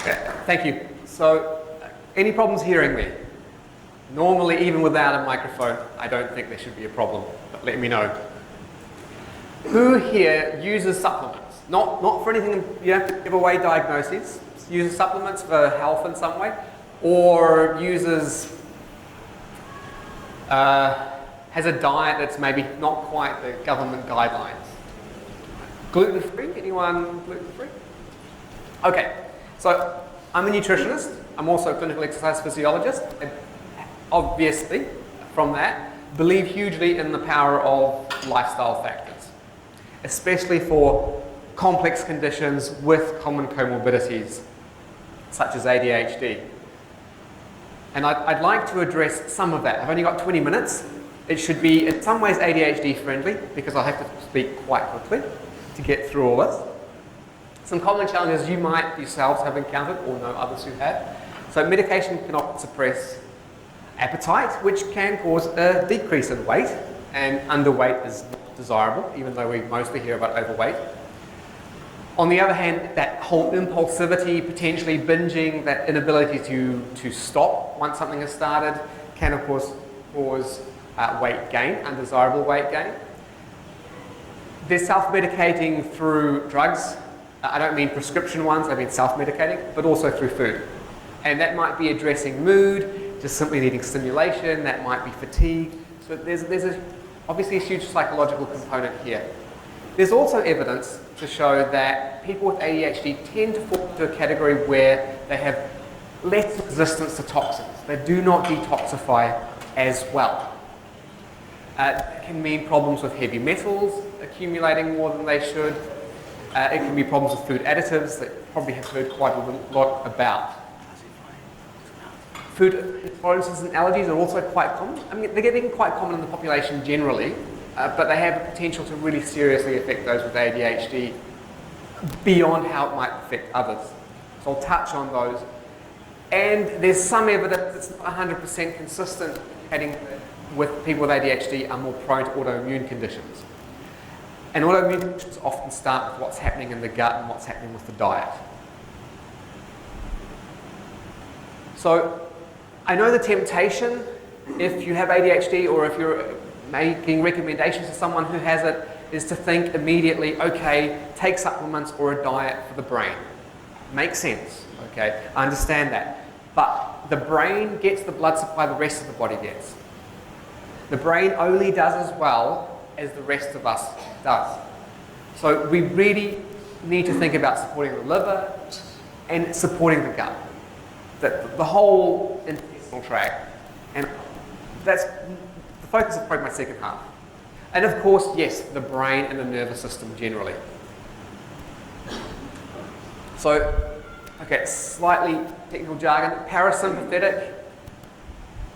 Okay, thank you. So, any problems hearing me? Normally, even without a microphone, I don't think there should be a problem, but let me know. Who here uses supplements? Not for anything, you don't have to give away diagnoses. Uses supplements for health in some way, or uses, has a diet that's maybe not quite the government guidelines. Gluten-free? Anyone gluten-free? Okay, so I'm a nutritionist. I'm also a clinical exercise physiologist. And obviously, from that, believe hugely in the power of lifestyle factors, especially for complex conditions with common comorbidities, such as ADHD. And I'd like to address some of that. I've only got 20 minutes. It should be, in some ways, ADHD friendly, because I'll have to speak quite quickly to get through all this. Some common challenges you might yourselves have encountered, or know others who have. So medication can often suppress appetite, which can cause a decrease in weight, and underweight is not desirable, even though we mostly hear about overweight. On the other hand, that whole impulsivity, potentially binging, that inability to stop once something has started, can of course cause weight gain, undesirable weight gain. There's self-medicating through drugs. I don't mean prescription ones, I mean self-medicating, but also through food. And that might be addressing mood, just simply needing stimulation, that might be fatigue. So there's obviously a huge psychological component here. There's also evidence to show that people with ADHD tend to fall into a category where they have less resistance to toxins. They do not detoxify as well. It can mean problems with heavy metals accumulating more than they should. It can be problems with food additives that you probably have heard quite a lot about. Food intolerances and allergies are also quite common. I mean, they're getting quite common in the population generally, but they have the potential to really seriously affect those with ADHD beyond how it might affect others. So I'll touch on those. And there's some evidence that's not 100% consistent with people with ADHD are more prone to autoimmune conditions. And autoimmune conditions often start with what's happening in the gut and what's happening with the diet. So I know the temptation, if you have ADHD or if you're making recommendations to someone who has it, is to think immediately, okay, take supplements or a diet for the brain. Makes sense, okay? I understand that. But the brain gets the blood supply the rest of the body gets. The brain only does as well as the rest of us does. So we really need to think about supporting the liver and supporting the gut. The whole intestinal tract. And that's the focus of probably my second half. And of course, yes, the brain and the nervous system generally. So, okay, slightly technical jargon. Parasympathetic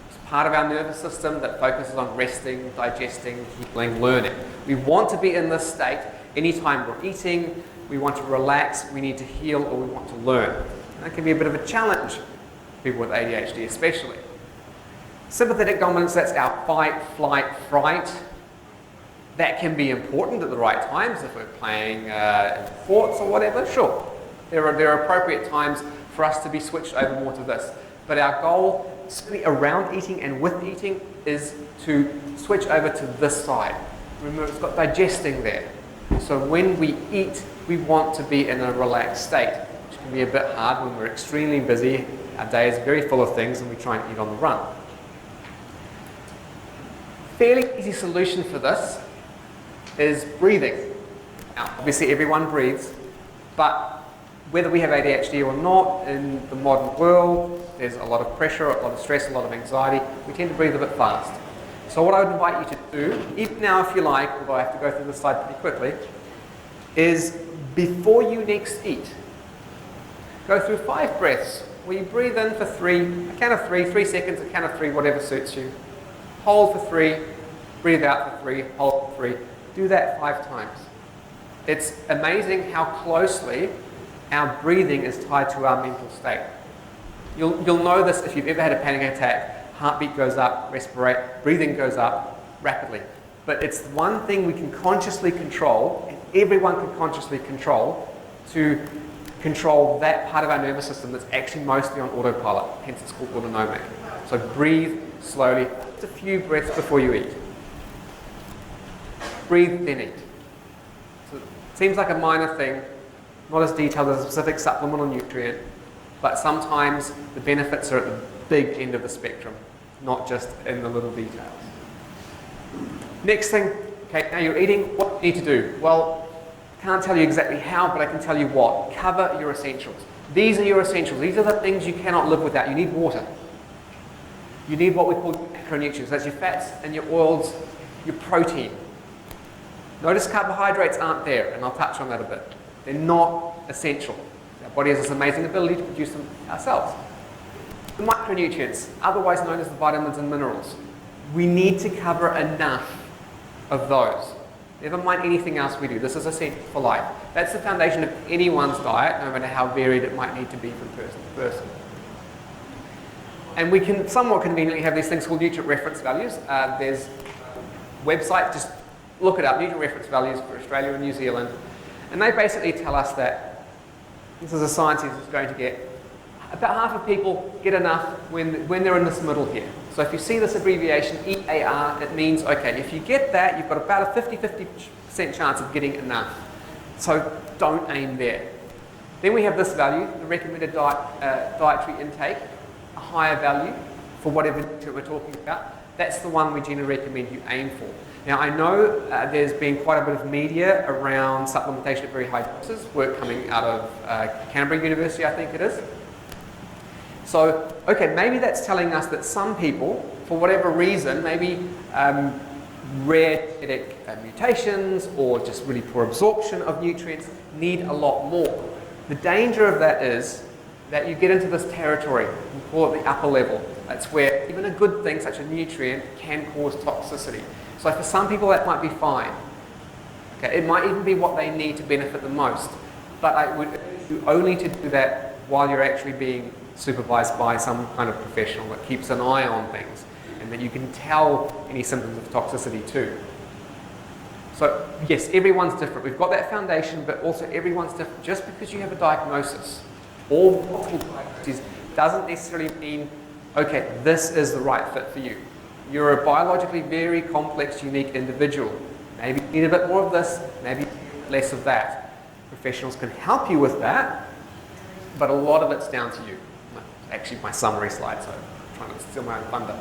is part of our nervous system that focuses on resting, digesting, healing, learning. We want to be in this state anytime we're eating, we want to relax, we need to heal, or we want to learn. And that can be a bit of a challenge for people with ADHD especially. Sympathetic dominance, that's our fight, flight, fright. That can be important at the right times if we're playing sports or whatever, sure. There are appropriate times for us to be switched over more to this. But our goal, certainly around eating and with eating, is to switch over to this side. Remember, it's got digesting there. So when we eat, we want to be in a relaxed state, which can be a bit hard when we're extremely busy. Our day is very full of things and we try and eat on the run. Fairly easy solution for this is breathing. Now, obviously everyone breathes, but whether we have ADHD or not, in the modern world, there's a lot of pressure, a lot of stress, a lot of anxiety. We tend to breathe a bit fast. So what I would invite you to do, even now if you like, although I have to go through this slide pretty quickly, is before you next eat, go through 5 breaths where you breathe in for 3, a count of 3, 3 seconds, a count of 3, whatever suits you. Hold for 3, breathe out for 3, hold for 3. Do that 5 times. It's amazing how closely our breathing is tied to our mental state. You'll know this if you've ever had a panic attack. Heartbeat goes up, breathing goes up rapidly. But it's one thing we can consciously control, and everyone can consciously control, to control that part of our nervous system that's actually mostly on autopilot, hence it's called autonomic. So breathe slowly, just a few breaths before you eat. Breathe, then eat. So it seems like a minor thing, not as detailed as a specific supplement or nutrient, but sometimes the benefits are at the big end of the spectrum, not just in the little details. Next thing, okay, now you're eating, what do you need to do? Well, I can't tell you exactly how, but I can tell you what. Cover your essentials. These are your essentials. These are the things you cannot live without. You need water. You need what we call macronutrients. That's your fats and your oils, your protein. Notice carbohydrates aren't there, and I'll touch on that a bit. They're not essential. Our body has this amazing ability to produce them ourselves. The micronutrients, otherwise known as the vitamins and minerals. We need to cover enough of those. Never mind anything else we do. This is essential for life. That's the foundation of anyone's diet, no matter how varied it might need to be from person to person. And we can somewhat conveniently have these things called nutrient reference values. There's a website, just look it up, nutrient reference values for Australia and New Zealand. And they basically tell us that this is a science that's going to get about half of people get enough when they're in this middle here. So if you see this abbreviation, EAR, it means, okay, if you get that, you've got about a 50% chance of getting enough. So don't aim there. Then we have this value, the recommended dietary intake, a higher value for whatever we're talking about. That's the one we generally recommend you aim for. Now I know there's been quite a bit of media around supplementation at very high doses, work coming out of Canberra University, I think it is. So, okay, maybe that's telling us that some people, for whatever reason, maybe rare genetic mutations or just really poor absorption of nutrients, need a lot more. The danger of that is that you get into this territory, we call it the upper level. That's where even a good thing, such a nutrient, can cause toxicity. So for some people that might be fine. Okay, it might even be what they need to benefit the most. But I would urge you only to do that while you're actually being supervised by some kind of professional that keeps an eye on things and that you can tell any symptoms of toxicity too. So yes, everyone's different. We've got that foundation, but also everyone's different. Just because you have a diagnosis or multiple diagnoses doesn't necessarily mean, okay, this is the right fit for you. You're a biologically very complex, unique individual. Maybe you need a bit more of this, maybe less of that. Professionals can help you with that, but a lot of it's down to you. Actually, my summary slide, so I'm trying to steal my own thunder.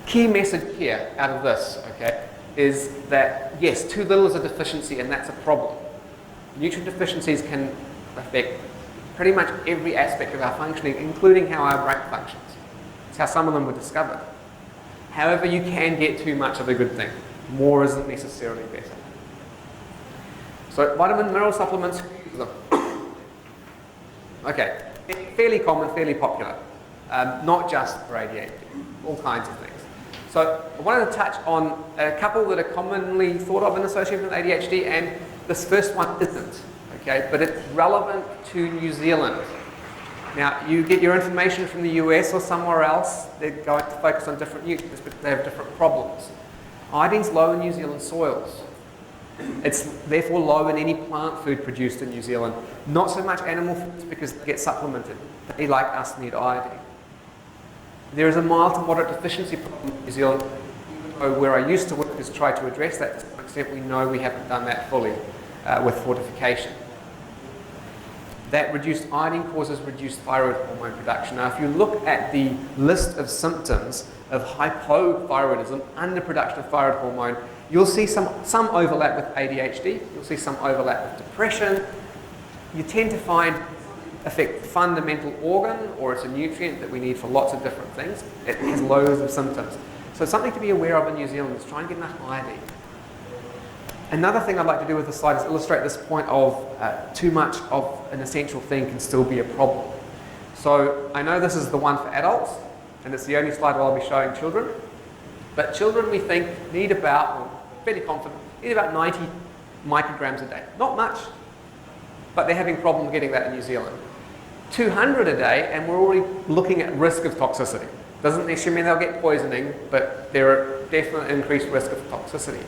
Key message here out of this, okay, is that yes, too little is a deficiency, and that's a problem. Nutrient deficiencies can affect pretty much every aspect of our functioning, including how our brain functions. It's how some of them were discovered. However, you can get too much of a good thing. More isn't necessarily better. So vitamin mineral supplements, okay, fairly common, fairly popular, not just for ADHD, all kinds of things. So I wanted to touch on a couple that are commonly thought of in association with ADHD, and this first one isn't, okay, but it's relevant to New Zealand. Now, you get your information from the US or somewhere else, they're going to focus on different nutrients because they have different problems. Iodine's low in New Zealand soils. It's therefore low in any plant food produced in New Zealand. Not so much animal foods because they get supplemented. They, like us, need iodine. There is a mild to moderate deficiency problem in New Zealand. Where I used to work is try to address that. To some extent, we know we haven't done that fully with fortification. That reduced iodine causes reduced thyroid hormone production. Now, if you look at the list of symptoms of hypothyroidism, underproduction of thyroid hormone, you'll see some overlap with ADHD, you'll see some overlap with depression. You tend to find affect the fundamental organ, or it's a nutrient that we need for lots of different things. It has loads of symptoms. So something to be aware of in New Zealand is try and get enough iodine. Another thing I'd like to do with this slide is illustrate this point of too much of an essential thing can still be a problem. So I know this is the one for adults, and it's the only slide where I'll be showing children. But children, we think, need about, or fairly confident, need about 90 micrograms a day. Not much, but they're having problems getting that in New Zealand. 200 a day, and we're already looking at risk of toxicity. Doesn't necessarily mean they'll get poisoning, but there are definitely increased risk of toxicity.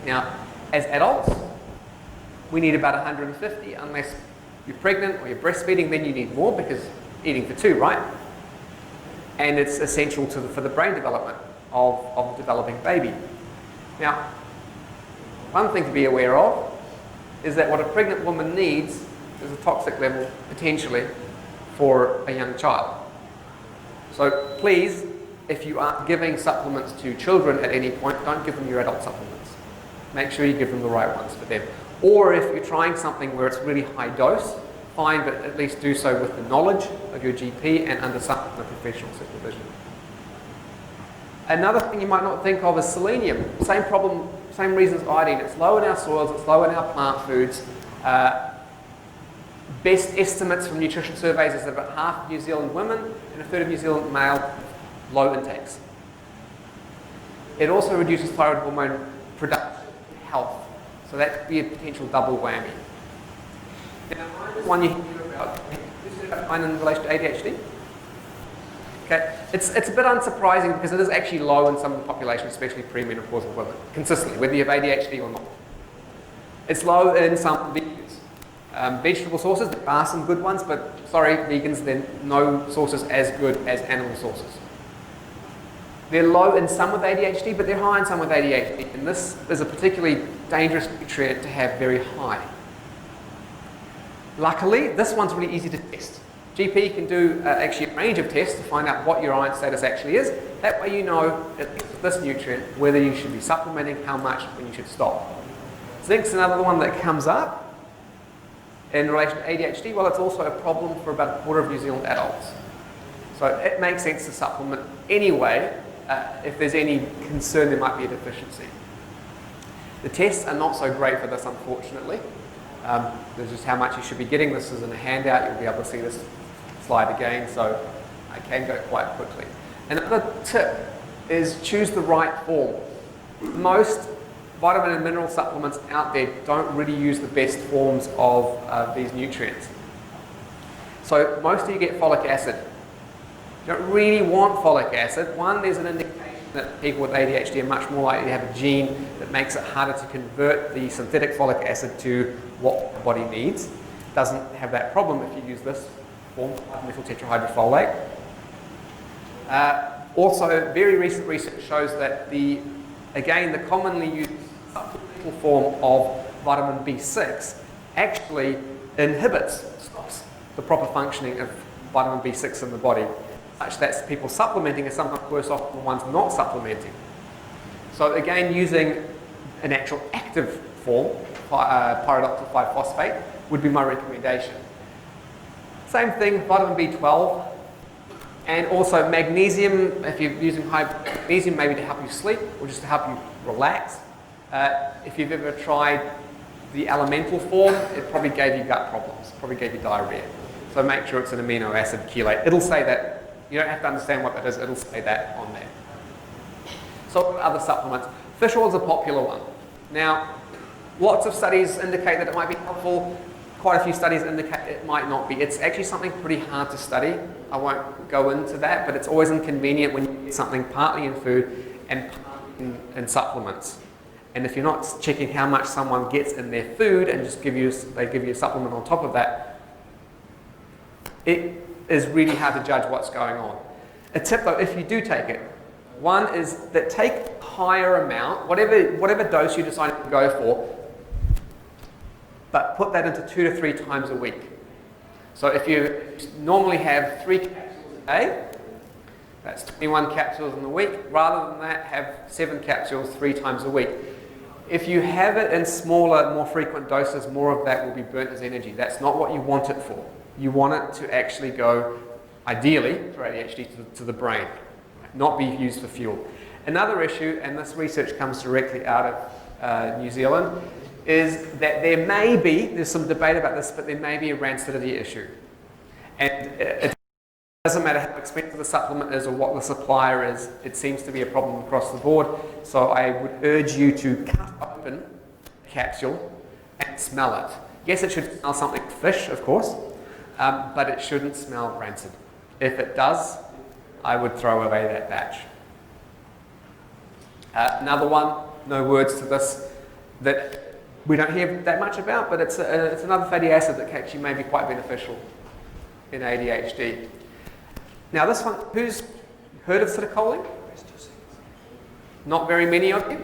Now, as adults, We need about 150, unless you're pregnant or you're breastfeeding, then you need more because eating for two, right? And it's essential for the brain development of the developing baby. Now, one thing to be aware of is that what a pregnant woman needs is a toxic level, potentially, for a young child. So please, if you are giving supplements to children at any point, don't give them your adult supplements. Make sure you give them the right ones for them. Or if you're trying something where it's really high dose, fine, but at least do so with the knowledge of your GP and under some kind of professional supervision. Another thing you might not think of is selenium. Same problem, same reason as iodine. It's low in our soils, it's low in our plant foods. Best estimates from nutrition surveys is that about half of New Zealand women and a third of New Zealand male low intakes. It also reduces thyroid hormone production health. So that could be a potential double whammy. Now, one you hear about in relation to ADHD. Okay, it's a bit unsurprising because it is actually low in some of the population, especially premenopausal women, consistently, whether you have ADHD or not. It's low in some vegans. Vegetable sources, there are some good ones, but sorry, vegans, there are no sources as good as animal sources. They're low in some with ADHD, but they're high in some with ADHD, and this is a particularly dangerous nutrient to have very high. Luckily, this one's really easy to test. GP can do actually a range of tests to find out what your iron status actually is. That way you know, at least with this nutrient, whether you should be supplementing, how much, when you should stop. Zinc's another one that comes up in relation to ADHD. Well, it's also a problem for about a quarter of New Zealand adults. So it makes sense to supplement anyway if there's any concern there might be a deficiency. The tests are not so great for this, unfortunately. There's just how much you should be getting. This is in a handout. You'll be able to see this slide again, so I can go quite quickly. Another tip is choose the right form. Most vitamin and mineral supplements out there don't really use the best forms of these nutrients. So most of you get folic acid. You don't really want folic acid. One, there's an indication that people with ADHD are much more likely to have a gene that makes it harder to convert the synthetic folic acid to what the body needs. It doesn't have that problem if you use this form, methyl tetrahydrofolate. Also, very recent research shows that the commonly used supplemental form of vitamin B6 actually stops the proper functioning of vitamin B6 in the body, such that people supplementing are sometimes worse off than the ones not supplementing. So again, using an actual active form, pyridoxal 5-phosphate, would be my recommendation. Same thing, vitamin B12, and also magnesium, if you're using high magnesium, maybe to help you sleep or just to help you relax. If you've ever tried the elemental form, it probably gave you gut problems, probably gave you diarrhea. So make sure it's an amino acid chelate. It'll say that. You don't have to understand what that is, it'll say that on there. So other supplements. Fish oil is a popular one. Now, lots of studies indicate that it might be helpful. Quite a few studies indicate it might not be. It's actually something pretty hard to study. I won't go into that, but it's always inconvenient when you get something partly in food and partly in supplements. And if you're not checking how much someone gets in their food and just they give you a supplement on top of that, it is really hard to judge what's going on. A tip though, if you do take it, one is that take a higher amount, whatever dose you decide to go for, but put that into 2 to 3 times a week. So if you normally have 3 capsules a day, that's 21 capsules in the week. Rather than that, have 7 capsules 3 times a week. If you have it in smaller, more frequent doses, more of that will be burnt as energy. That's not what you want it for. You want it to actually go, ideally, for ADHD, to the brain, not be used for fuel. Another issue, and this research comes directly out of New Zealand, is that there's some debate about this, but there may be a rancidity issue. And it doesn't matter how expensive the supplement is or what the supplier is, it seems to be a problem across the board. So I would urge you to cut open the capsule and smell it. Yes, it should smell something like fish, of course, but it shouldn't smell rancid. If it does, I would throw away that batch. Another one, no words to this, that we don't hear that much about, but it's another fatty acid that actually may be quite beneficial in ADHD. Now this one, who's heard of citicoline? Not very many of you.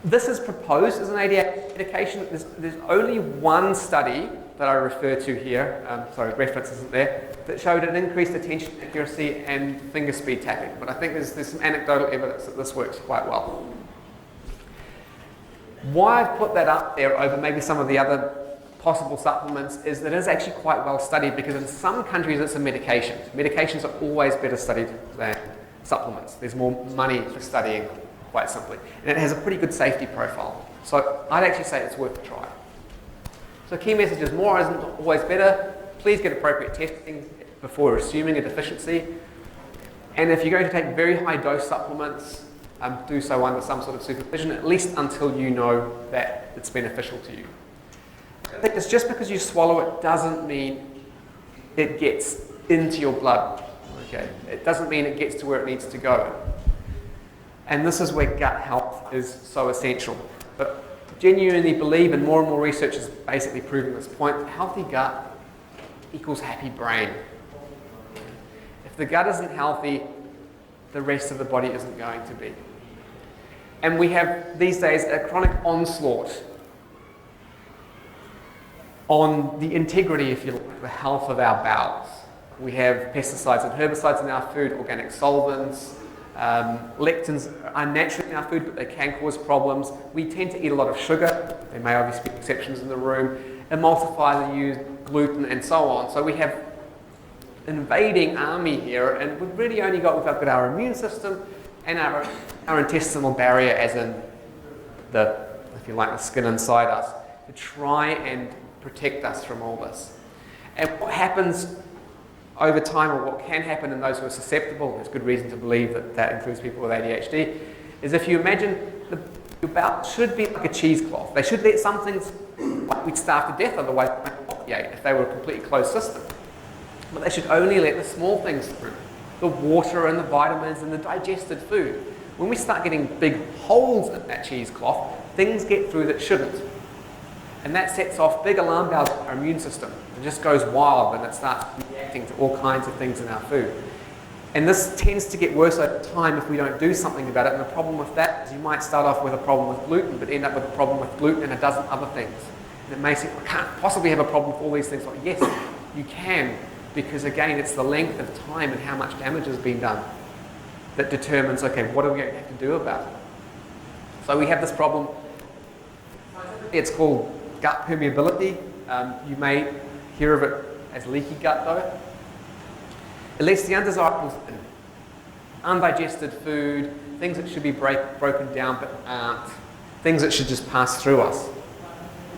This is proposed as an ADHD medication. There's only one study that I refer to here, sorry, reference isn't there, that showed an increased attention accuracy and finger speed tapping. But I think there's some anecdotal evidence that this works quite well. Why I've put that up there over maybe some of the other possible supplements is that it is actually quite well studied, because in some countries it's a medication. Medications are always better studied than supplements. There's more money for studying, quite simply. And it has a pretty good safety profile. So I'd actually say it's worth a try. So key message is more isn't always better. Please get appropriate testing before assuming a deficiency. And if you're going to take very high dose supplements, do so under some sort of supervision, at least until you know that it's beneficial to you. I think it's just because you swallow it doesn't mean it gets into your blood. Okay? It doesn't mean it gets to where it needs to go. And this is where gut health is so essential. But genuinely believe, and more research is basically proving this point, healthy gut equals happy brain. If the gut isn't healthy, the rest of the body isn't going to be. And we have these days a chronic onslaught on the integrity, if you like, the health of our bowels. We have pesticides and herbicides in our food, organic solvents, lectins are naturally in our food, but they can cause problems. We tend to eat a lot of sugar. There may obviously be exceptions in the room. Emulsifiers are used, gluten, and so on. So we have an invading army here, and we've really only got our immune system and our intestinal barrier, as in the, if you like, the skin inside us, to try and protect us from all this. And what happens over time, or what can happen in those who are susceptible, there's good reason to believe that that includes people with ADHD, is if you imagine your bowel should be like a cheesecloth. They should let some things, like we'd starve to death otherwise, if they were a completely closed system. But they should only let the small things through, the water and the vitamins and the digested food. When we start getting big holes in that cheesecloth, things get through that shouldn't. And that sets off big alarm bells in our immune system. It just goes wild, and it starts reacting to all kinds of things in our food. And this tends to get worse over time if we don't do something about it. And the problem with that is you might start off with a problem with gluten, but end up with a problem with gluten and a dozen other things. And it may seem, I can't possibly have a problem with all these things. Like, yes, you can, because again, it's the length of time and how much damage has been done that determines, okay, what are we going to have to do about it? So we have this problem. It's called gut permeability. You may hear of it as leaky gut though. It leads to the undesirables, undigested food, things that should be broken down but aren't, things that should just pass through us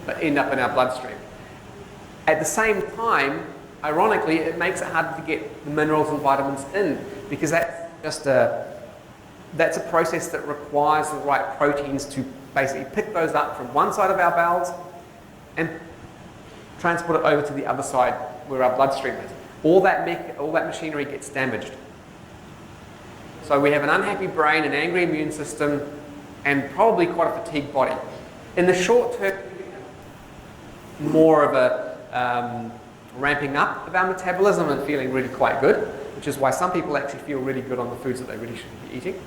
but end up in our bloodstream. At the same time, ironically, it makes it harder to get the minerals and vitamins in, because that's a process that requires the right proteins to basically pick those up from one side of our bowels and transport it over to the other side where our bloodstream is. All that machinery gets damaged. So we have an unhappy brain, an angry immune system, and probably quite a fatigued body. In the short term, more of a ramping up of our metabolism and feeling really quite good, which is why some people actually feel really good on the foods that they really shouldn't be eating.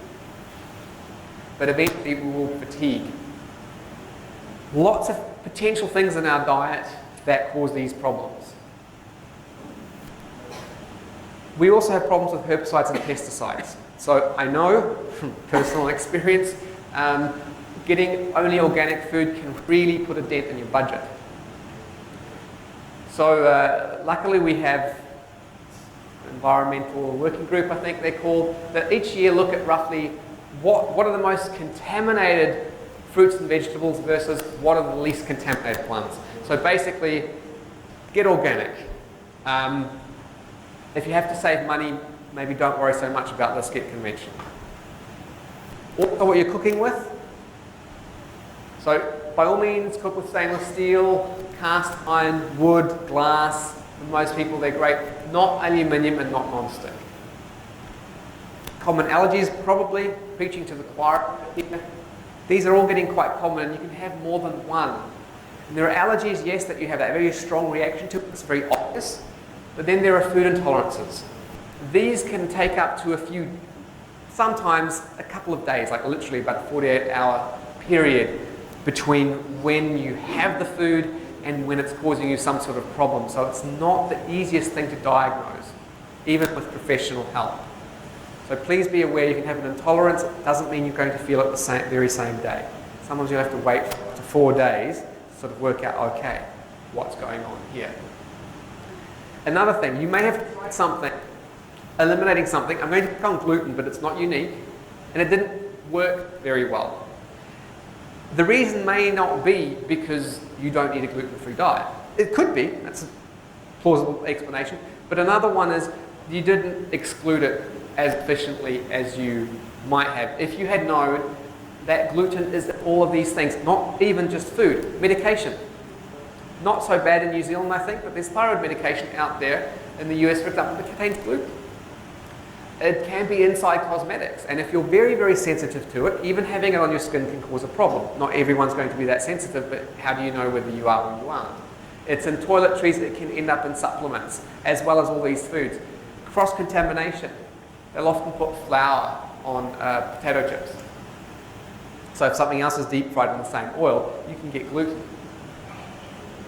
But eventually we will fatigue. Lots of potential things in our diet that cause these problems. We also have problems with herbicides and pesticides. So I know from personal experience, getting only organic food can really put a dent in your budget. So luckily we have an environmental working group, I think they're called, that each year look at roughly what are the most contaminated fruits and vegetables versus what are the least contaminated ones. So basically, get organic. If you have to save money, maybe don't worry so much about this, get conventional. Also what you're cooking with. So by all means, cook with stainless steel, cast iron, wood, glass. For most people, they're great. Not aluminium and not non-stick. Common allergies, probably, preaching to the choir here. These are all getting quite common, and you can have more than one. And there are allergies, yes, that you have that very strong reaction to. It's very obvious. But then there are food intolerances. These can take up to a few, sometimes a couple of days, like literally about a 48-hour period between when you have the food and when it's causing you some sort of problem. So it's not the easiest thing to diagnose, even with professional help. So please be aware you can have an intolerance. It doesn't mean you're going to feel it the very same day. Sometimes you have to wait for up to 4 days to sort of work out, okay, what's going on here. Another thing, you may have tried something, eliminating something. I'm going to pick on gluten, but it's not unique, and it didn't work very well. The reason may not be because you don't eat a gluten-free diet. It could be, that's a plausible explanation, but another one is you didn't exclude it as efficiently as you might have. If you had known that gluten is all of these things, not even just food, medication. Not so bad in New Zealand, I think, but there's thyroid medication out there in the US, for example, that contains gluten. It can be inside cosmetics, and if you're very, very sensitive to it, even having it on your skin can cause a problem. Not everyone's going to be that sensitive, but how do you know whether you are or you aren't? It's in toiletries, it can end up in supplements, as well as all these foods. Cross-contamination. They'll often put flour on potato chips. So if something else is deep fried in the same oil, you can get gluten.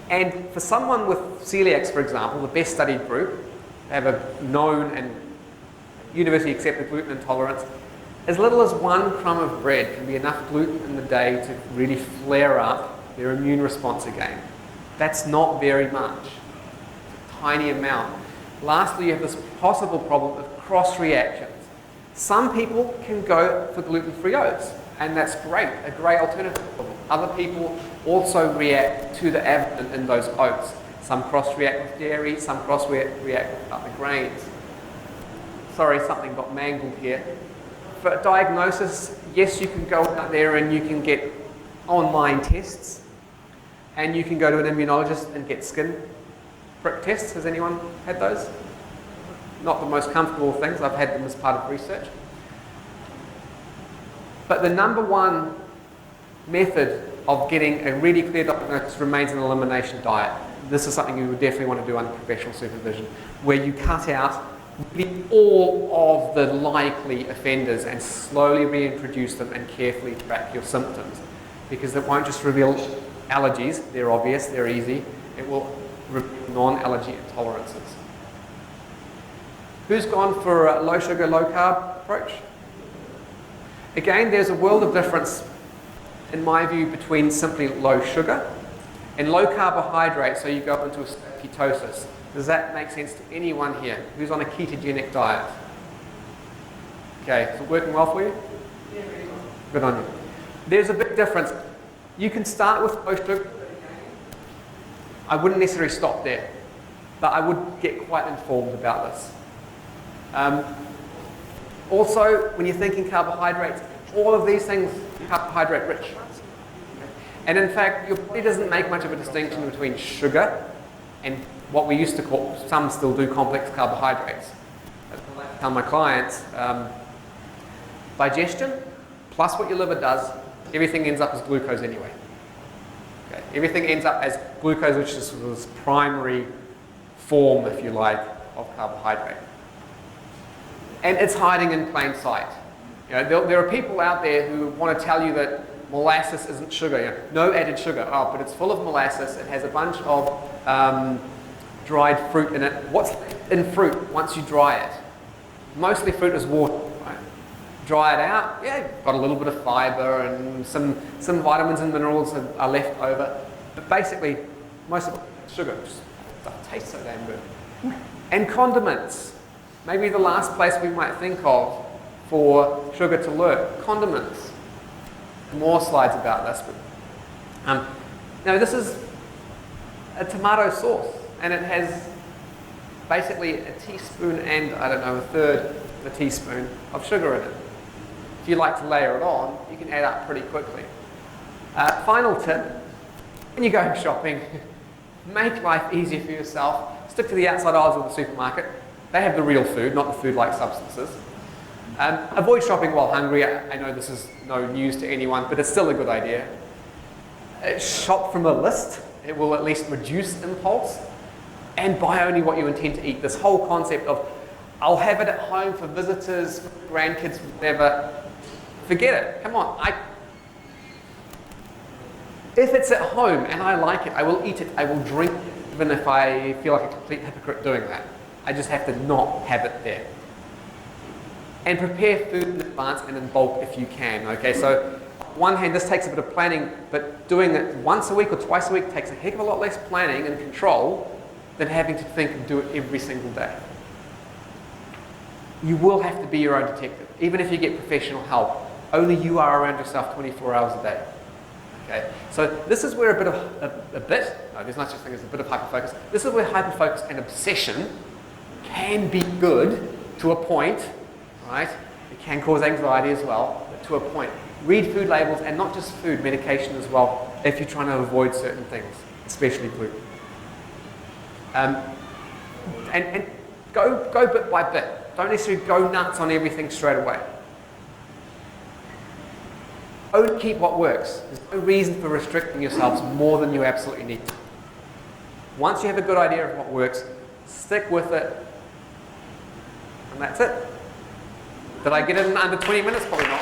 And for someone with celiacs, for example, the best studied group, they have a known and university accepted gluten intolerance, as little as 1 crumb of bread can be enough gluten in the day to really flare up their immune response again. That's not very much. It's a tiny amount. Lastly, you have this possible problem of cross reactions. Some people can go for gluten-free oats, and that's great, a great alternative for them. Other people also react to the avidin in those oats. Some cross-react with dairy, some cross-react with other grains. Sorry, something got mangled here. For diagnosis, yes, you can go out there and you can get online tests, and you can go to an immunologist and get skin prick tests. Has anyone had those? Not the most comfortable things. I've had them as part of research. But the number one method of getting a really clear diagnosis remains an elimination diet. This is something you would definitely want to do under professional supervision, where you cut out really all of the likely offenders and slowly reintroduce them and carefully track your symptoms. Because it won't just reveal allergies, they're obvious, they're easy, it will reveal non-allergy intolerances. Who's gone for a low sugar, low carb approach? Again, there's a world of difference, in my view, between simply low sugar and low carbohydrate, so you go into a state of ketosis. Does that make sense to anyone here who's on a ketogenic diet? Okay, is it working well for you? Yeah, really well. Good on you. There's a big difference. You can start with low sugar. I wouldn't necessarily stop there, but I would get quite informed about this. Also, when you're thinking carbohydrates, all of these things are carbohydrate rich. And in fact, your body doesn't make much of a distinction between sugar and what we used to call, some still do, complex carbohydrates. As I tell my clients, digestion plus what your liver does, everything ends up as glucose anyway. Okay. Everything ends up as glucose, which is this primary form, if you like, of carbohydrate. And it's hiding in plain sight. You know, there are people out there who want to tell you that molasses isn't sugar. You know, no added sugar. Oh, but it's full of molasses. It has a bunch of dried fruit in it. What's in fruit once you dry it? Mostly fruit is water. Right? Dry it out, yeah, you've got a little bit of fiber and some vitamins and minerals are left over. But basically, most of it is sugar. It just tastes so damn good. And condiments. Maybe the last place we might think of for sugar to lurk. Condiments. More slides about this. But, now this is a tomato sauce, and it has basically a teaspoon and, I don't know, a third of a teaspoon of sugar in it. If you like to layer it on, you can add up pretty quickly. Final tip, when you're going shopping, make life easier for yourself. Stick to the outside aisles of the supermarket. They have the real food, not the food-like substances. Avoid shopping while hungry. I know this is no news to anyone, but it's still a good idea. Shop from a list. It will at least reduce impulse. And buy only what you intend to eat. This whole concept of, I'll have it at home for visitors, grandkids, whatever. Forget it. Come on. If it's at home and I like it, I will eat it. I will drink it, even if I feel like a complete hypocrite doing that. I just have to not have it there. And prepare food in advance and in bulk if you can. Okay, so on one hand, this takes a bit of planning, but doing it once a week or twice a week takes a heck of a lot less planning and control than having to think and do it every single day. You will have to be your own detective, even if you get professional help. Only you are around yourself 24 hours a day. Okay, so this is where there's no such thing as a bit of hyperfocus. This is where hyperfocus and obsession can be good to a point, right? It can cause anxiety as well, but to a point. Read food labels, and not just food, medication as well, if you're trying to avoid certain things, especially gluten. And go bit by bit. Don't necessarily go nuts on everything straight away. Don't keep what works. There's no reason for restricting yourselves more than you absolutely need to. Once you have a good idea of what works, stick with it, and that's it. Did I get it in under 20 minutes? Probably not.